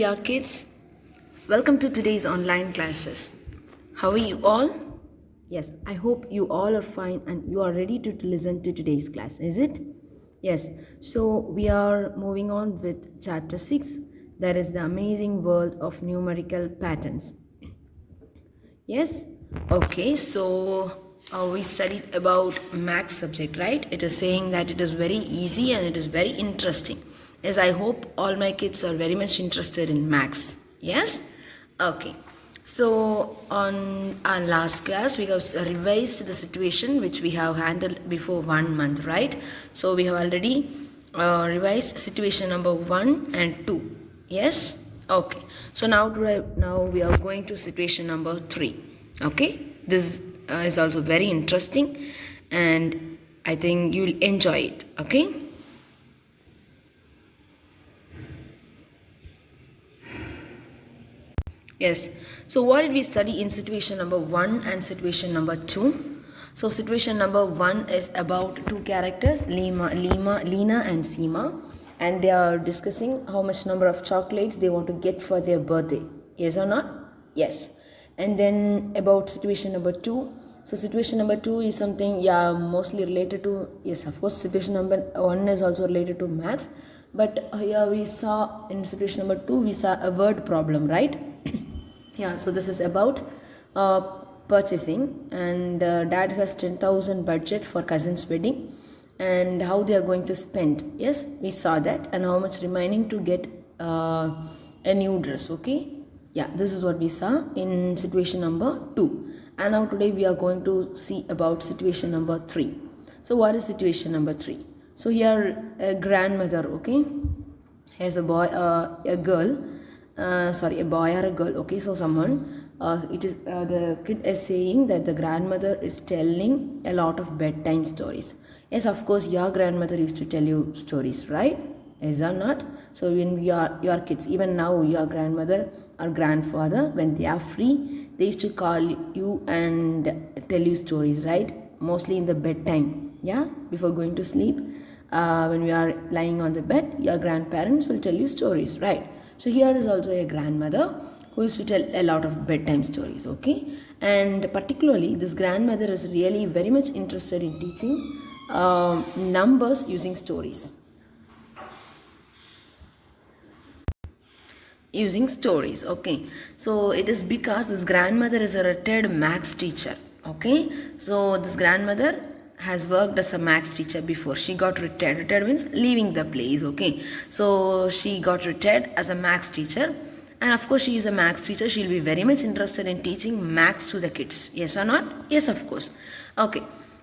dear kids. Welcome to today's online classes. How are you all? Yes, I hope you all are fine and you are ready to listen to today's class, is it? Yes, so we are moving on with chapter 6, that is the amazing world of numerical patterns. Yes? Okay, so we studied about maths subject, right? It is saying that it is very easy and it is very interesting. Yes, I hope all my kids are very much interested in maths. Yes? Okay. So on our last class, we have revised the situation which we have handled before 1 month, right? So we have already revised situation number 1 and 2. Yes? Okay. So now we are going to situation number 3. Okay? This is also very interesting and I think you will enjoy it. Okay? Yes. So what did we study in situation number 1 and situation number 2? So situation number 1 is about two characters, Lena and Seema, and they are discussing how much number of chocolates they want to get for their birthday. Yes or not? Yes. And then about situation number 2. So situation number 2 is something, mostly related to, yes, of course, situation number 1 is also related to maths. But here we saw, in situation number 2, we saw a word problem, right? Yeah, so this is about purchasing, and dad has 10,000 budget for cousin's wedding and how they are going to spend. Yes, we saw that, and how much remaining to get a new dress. Okay, yeah, this is what we saw in situation number 2, and now today we are going to see about situation number 3. So what is situation number 3? So here a grandmother, okay, has a boy, a girl, a boy or a girl, okay, so someone, the kid is saying that the grandmother is telling a lot of bedtime stories. Yes, of course, your grandmother used to tell you stories, right? Is or not? So when your kids, even now your grandmother or grandfather, when they are free, they used to call you and tell you stories, right? Mostly in the bedtime, yeah, before going to sleep. When we are lying on the bed, your grandparents will tell you stories, right? So here is also a grandmother who used to tell a lot of bedtime stories, okay? And particularly this grandmother is really very much interested in teaching numbers using stories. Using stories, okay? So it is because this grandmother is a retired maths teacher, okay? So this grandmother has worked as a maths teacher before. She got retired. Retired means leaving the place, okay? So she got retired as a maths teacher, and of course she is a maths teacher. She'll be very much interested in teaching maths to the kids. Yes or not? Yes, of course. Okay.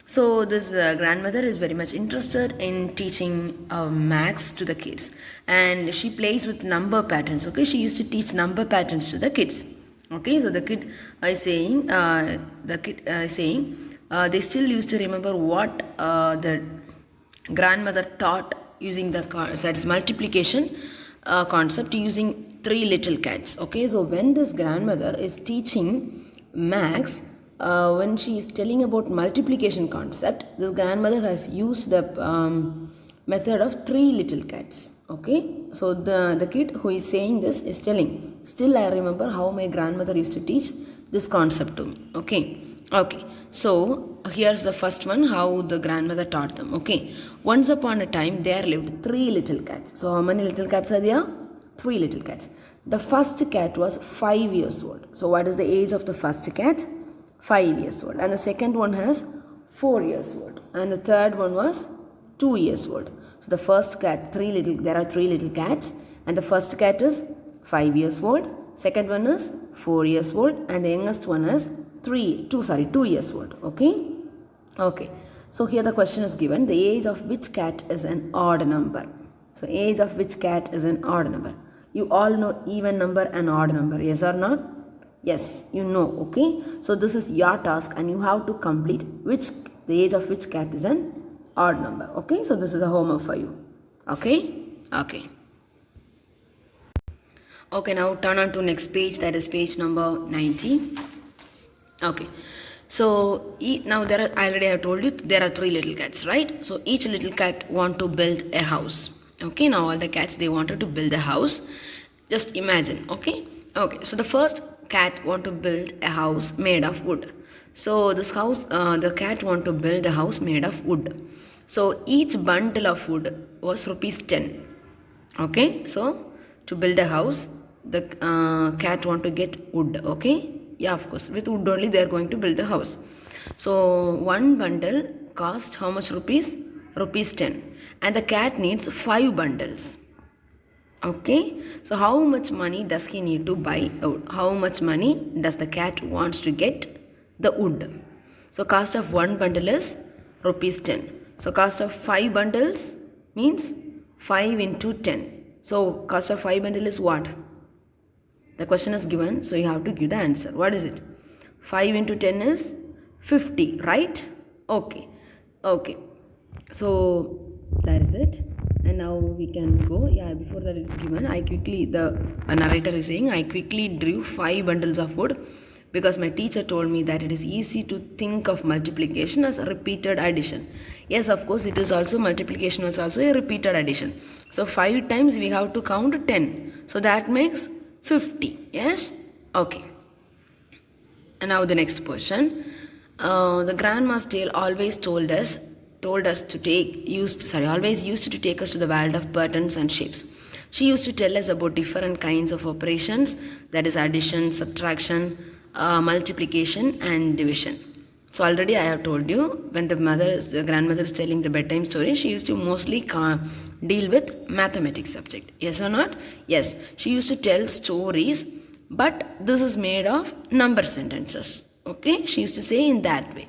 So this grandmother is very much interested in teaching maths to the kids, and she plays with number patterns. Okay, she used to teach number patterns to the kids. Okay, so the kid is saying, they still used to remember what the grandmother taught using the that's multiplication concept using 3 little cats. Okay, so when this grandmother is teaching maths, when she is telling about multiplication concept, this grandmother has used the method of 3 little cats. Okay, so the kid who is saying this is telling, still I remember how my grandmother used to teach this concept to me. Okay, so here's the first one, how the grandmother taught them. Okay, once upon a time there lived 3 little cats. So how many little cats are there? 3 little cats. The first cat was 5 years old. So what is the age of the first cat? 5 years old. And the second one has 4 years old. And the third one was 2 years old. So the first cat, there are 3 little cats. And the first cat is 5 years old. Second one is 4 years old. And the youngest one is 2 years old. Okay. So here the question is given. The age of which cat is an odd number? So age of which cat is an odd number? You all know even number and odd number. Yes or not? Yes, you know, okay? So this is your task and you have to complete the age of which cat is an odd number, okay? So this is a homework for you, okay? Okay, now turn on to next page, that is page number 19. Okay, so now I already have told you there are 3 little cats, right? So each little cat want to build a house. Okay, now all the cats, they wanted to build a house. Just imagine. Okay, so the first cat want to build a house made of wood. So this house, the cat want to build a house made of wood. So each bundle of wood was rupees 10. Okay, so to build a house, the cat want to get wood. Okay, yeah, of course, with wood only they are going to build a house. So one bundle cost how much rupees? Rupees 10, and the cat needs 5 bundles. Okay, so how much money does he need to buy wood? How much money does the cat wants to get the wood? So cost of one bundle is rupees 10. So cost of 5 bundles means 5 into 10. So cost of 5 bundle is what? The question is given, so you have to give the answer. What is it? 5 into 10 is 50, right? Okay, so that is it. And now we can go. Yeah, before that it's given, I quickly, the narrator is saying, I quickly drew 5 bundles of wood because my teacher told me that it is easy to think of multiplication as a repeated addition. Yes, of course, it is also, multiplication was also a repeated addition. So 5 times we have to count 10. So that makes 50. Yes? Okay. And now the next portion. The grandma's tale always always used to take us to the world of patterns and shapes. She used to tell us about different kinds of operations, that is addition, subtraction, multiplication and division. So already I have told you, when the grandmother is telling the bedtime story, she used to mostly deal with mathematics subject. Yes or not? Yes, she used to tell stories, but this is made of number sentences. Okay, she used to say in that way.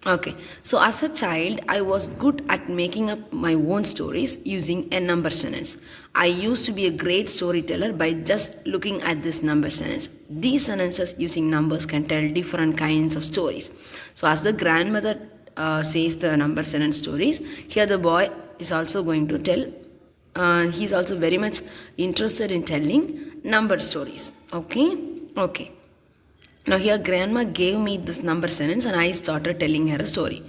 Okay, so as a child, I was good at making up my own stories using a number sentence. I used to be a great storyteller by just looking at this number sentence. These sentences using numbers can tell different kinds of stories. So as the grandmother says the number sentence stories, here the boy is also going to tell, he's also very much interested in telling number stories. Okay. Now here grandma gave me this number sentence and I started telling her a story.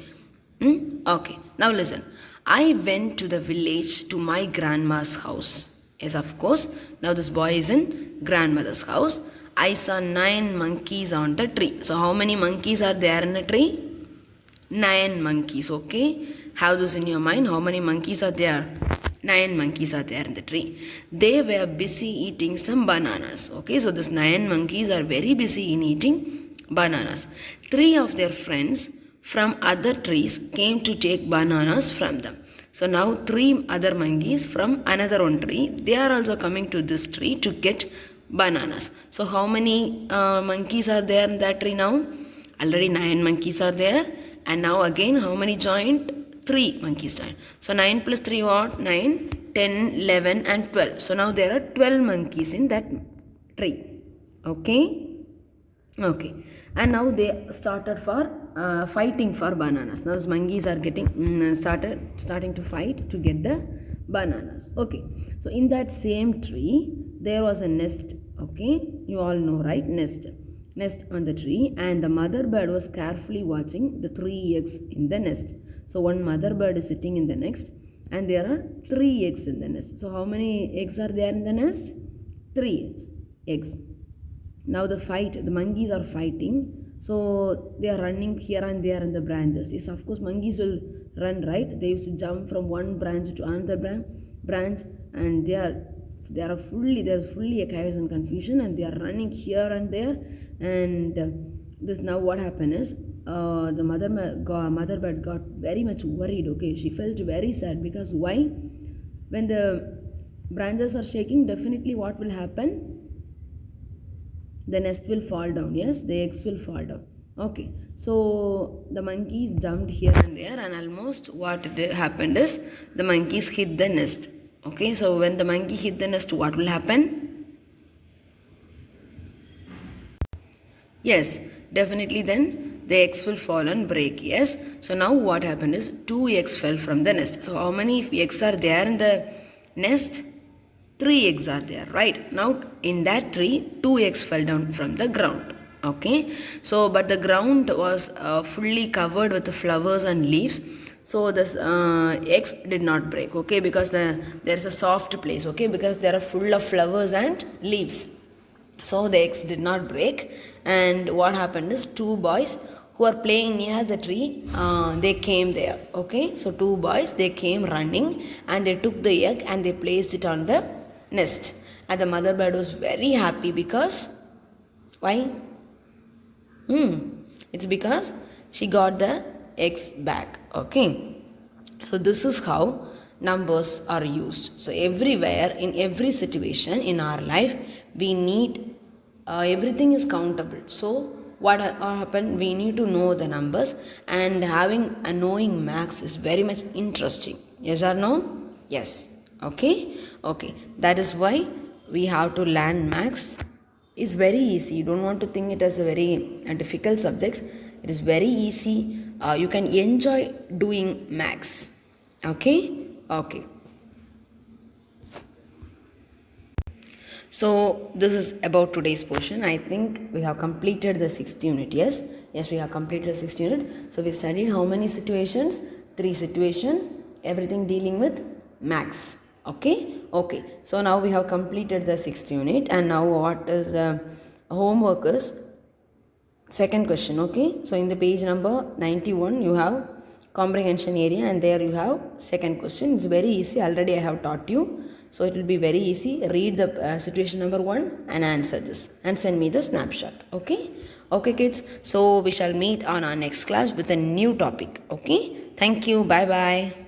Okay, now listen. I went to the village to my grandma's house. Yes, of course. Now this boy is in grandmother's house. I saw 9 monkeys on the tree. So how many monkeys are there in a tree? 9 monkeys. Okay, have this in your mind. How many monkeys are there? 9 monkeys are there in the tree. They were busy eating some bananas. Okay, so these 9 monkeys are very busy in eating bananas. 3 of their friends from other trees came to take bananas from them. So now 3 other monkeys from another one tree, they are also coming to this tree to get bananas. So how many monkeys are there in that tree now? Already 9 monkeys are there. And now again how many joined? 3 monkeys joined. So 9 plus 3 what? 9, 10, 11 and 12. So now there are 12 monkeys in that tree. Okay. And now they started for fighting for bananas. Now those monkeys are starting to fight to get the bananas. Okay. So in that same tree there was a nest. Okay. You all know, right? Nest on the tree, and the mother bird was carefully watching the 3 eggs in the nest. So one mother bird is sitting in the nest and there are 3 eggs in the nest. So how many eggs are there in the nest? 3 eggs. Now the monkeys are fighting. So they are running here and there in the branches. Yes, of course monkeys will run, right? They used to jump from one branch to another branch, and there's fully a chaos and confusion, and they are running here and there. And this, now what happened is, the mother bird got very much worried. Okay, she felt very sad, because why? When the branches are shaking, definitely what will happen? The nest will fall down. Yes, the eggs will fall down. Okay, so the monkeys jumped here and there, and almost what happened is the monkeys hit the nest. Okay, so when the monkey hit the nest, what will happen? Yes, definitely then the eggs will fall and break. Yes, so now what happened is 2 eggs fell from the nest. So how many eggs are there in the nest? 3 eggs are there, right? Now in that tree 2 eggs fell down from the ground. Okay, so but the ground was fully covered with the flowers and leaves. So this eggs did not break, okay, because there's a soft place, okay, because they are full of flowers and leaves. So the eggs did not break, and what happened is two boys who are playing near the tree, they came there, okay. So two boys, they came running and they took the egg and they placed it on the nest, and the mother bird was very happy because why? It's because she got the eggs back, okay. So this is how numbers are used. So everywhere, in every situation in our life, we need everything is countable. So what happened? We need to know the numbers, and having a knowing max is very much interesting. Yes or no? Yes. Okay. Okay. That is why we have to learn max. It's very easy. You don't want to think it as a very difficult subject. It is very easy. You can enjoy doing max. Okay. Okay. So this is about today's portion. I think we have completed the 6th unit. Yes, we have completed the 6th unit. So we studied how many situations? 3 situation. Everything dealing with max. Okay. So now we have completed the 6th unit, and now what is the homework is second question. Okay. So in the page number 91, you have comprehension area, and there you have second question. It's very easy. Already I have taught you. So it will be very easy. Read the situation number 1 and answer this and send me the snapshot. Okay. Okay, kids. So we shall meet on our next class with a new topic. Okay. Thank you. Bye bye.